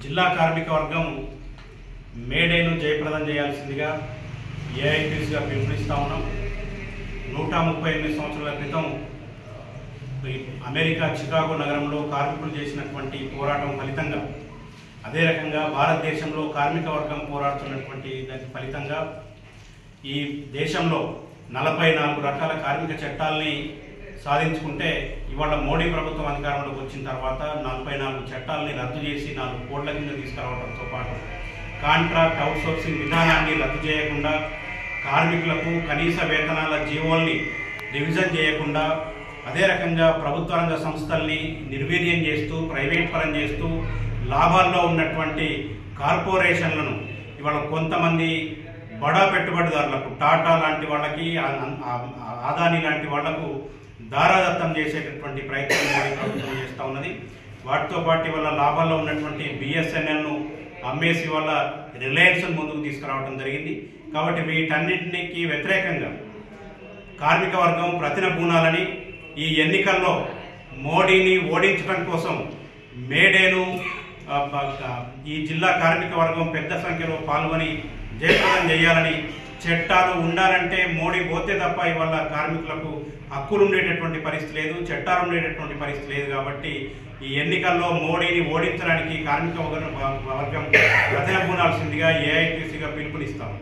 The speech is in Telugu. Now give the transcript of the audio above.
జిల్లా కార్మిక వర్గం మేడేను జయప్రదం చేయాల్సిందిగా ఏఐటీసీగా పిలుపునిస్తా ఉన్నాం. 138 సంవత్సరాల క్రితం అమెరికా చికాగో నగరంలో కార్మికులు చేసినటువంటి పోరాటం ఫలితంగా, అదే రకంగా భారతదేశంలో కార్మిక వర్గం పోరాడుతున్నటువంటి దాని ఫలితంగా ఈ దేశంలో 44 రకాల కార్మిక చట్టాలని సాధించుకుంటే, ఇవాళ మోడీ ప్రభుత్వం అధికారంలోకి వచ్చిన తర్వాత 44 చట్టాలని రద్దు చేసి 4 కోట్ల కింద తీసుకురావడంతో పాటు కాంట్రాక్ట్ అవుట్సోర్సింగ్ విధానాన్ని రద్దు చేయకుండా, కార్మికులకు కనీస వేతనాల జీవోల్ని రివిజన్ చేయకుండా, అదే రకంగా ప్రభుత్వ రంగ సంస్థల్ని నిర్వీర్యం చేస్తూ, ప్రైవేట్ పరం చేస్తూ, లాభాల్లో ఉన్నటువంటి కార్పొరేషన్లను ఇవాళ కొంతమంది బడా పెట్టుబడిదారులకు, టాటా లాంటి వాళ్ళకి, అదానీ లాంటి వాళ్లకు దారాదత్తం చేసేటటువంటి ప్రయత్నం మోడీ ప్రభుత్వం చేస్తూ ఉన్నది. వాటితో పాటు వల్ల లాభాల్లో ఉన్నటువంటి బిఎస్ఎన్ఎల్ను అమ్మేసి వల్ల రిలయన్స్ ముందుకు తీసుకురావడం జరిగింది. కాబట్టి వీటన్నిటికి వ్యతిరేకంగా కార్మిక వర్గం ప్రతినబూనాలని, ఈ ఎన్నికల్లో మోడీని ఓడించడం కోసం మేడేను ఈ జిల్లా కార్మిక వర్గం పెద్ద సంఖ్యలో పాల్గొని జయప్రదం చేయాలని, చట్టాలు ఉండాలంటే మోడీ పోతే తప్ప ఇవాళ కార్మికులకు హక్కులు ఉండేటటువంటి పరిస్థితి లేదు, చట్టాలు ఉండేటటువంటి పరిస్థితి లేదు. కాబట్టి ఈ ఎన్నికల్లో మోడీని ఓడించడానికి కార్మిక వర్గం ప్రతినబూనాల్సిందిగా ఏఐటీసీగా పిలుపునిస్తాం.